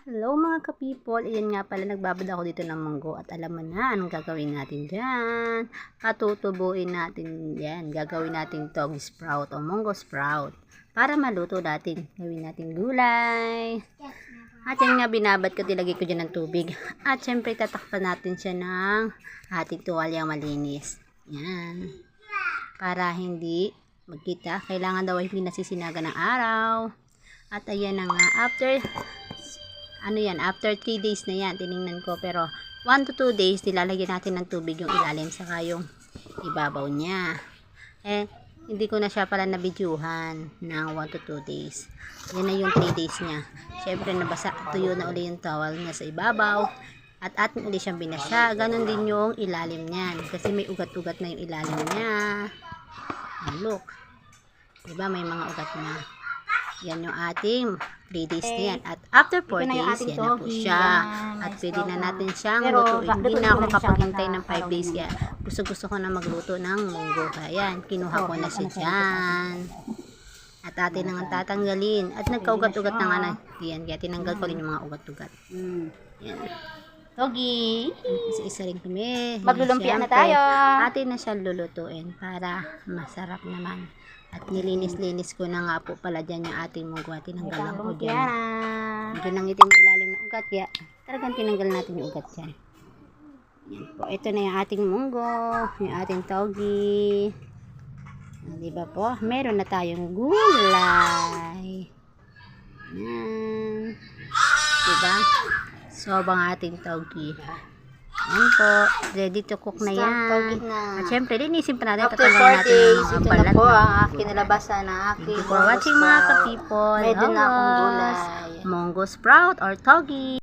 Hello mga ka-people, iyan nga pala nagbabad ako dito ng munggo at alam mo na anong gagawin natin dyan. Patutubuin natin yan, gagawin natin tog sprout o munggo sprout para maluto natin. Gawin natin gulay. At yan nga binabad ko, tilagay ko dyan ng tubig. At syempre tatakpan natin siya ng ating tuwalyang malinis. Yan. Para hindi magkita, kailangan daw hindi nasisinaga ng araw. At ayan na nga, after 3 days na yan, tiningnan ko, pero 1 to 2 days, nilalagyan natin ng tubig yung ilalim, saka yung ibabaw niya. Hindi ko na siya pala nabidyuhan ng 1 to 2 days. Yan na yung 3 days niya. Syempre, nabasa, tuyo na uli yung towel niya sa ibabaw, at atin uli siyang binasya. Ganon din yung ilalim niyan, kasi may ugat-ugat na yung ilalim niya. Look. Diba, may mga ugat na. Yan yung ating 3 days na yan. At after 4 days, yan na po siya. At pwede na natin siyang lutuin. Hindi na ako makapaghintay ng 5 days. Kaya gusto ko na magluto ng munggo. Kaya yan, kinuha ko na siya dyan. At atin nang tatanggalin. At nagkaugat-ugat na nga na. Yan, kaya tinanggal ko rin yung mga ugat-ugat. Yan. Togi! Isa-isa rin kami. Maglulumpia na tayo. Atin na siya lulutuin para masarap naman. At nilinis-linis ko na nga po pala dyan yung ating munggo. Tinanggal lang ko dyan. Medyo nangitim yung ilalim ng ugat. Kaya talagang tinanggal natin yung ugat dyan. Yan po. Ito na yung ating munggo. Yung ating togi. Diba po? Meron na tayong gulay. Yan. Diba? So, ang ating togi. Yan po, ready to cook na yan. At syempre, linisin pa natin. After 4 days, ito na po ang aking nalabasan na aking Thank you for watching mga ka-people. May din na akong gulay. Munggo sprout or togi.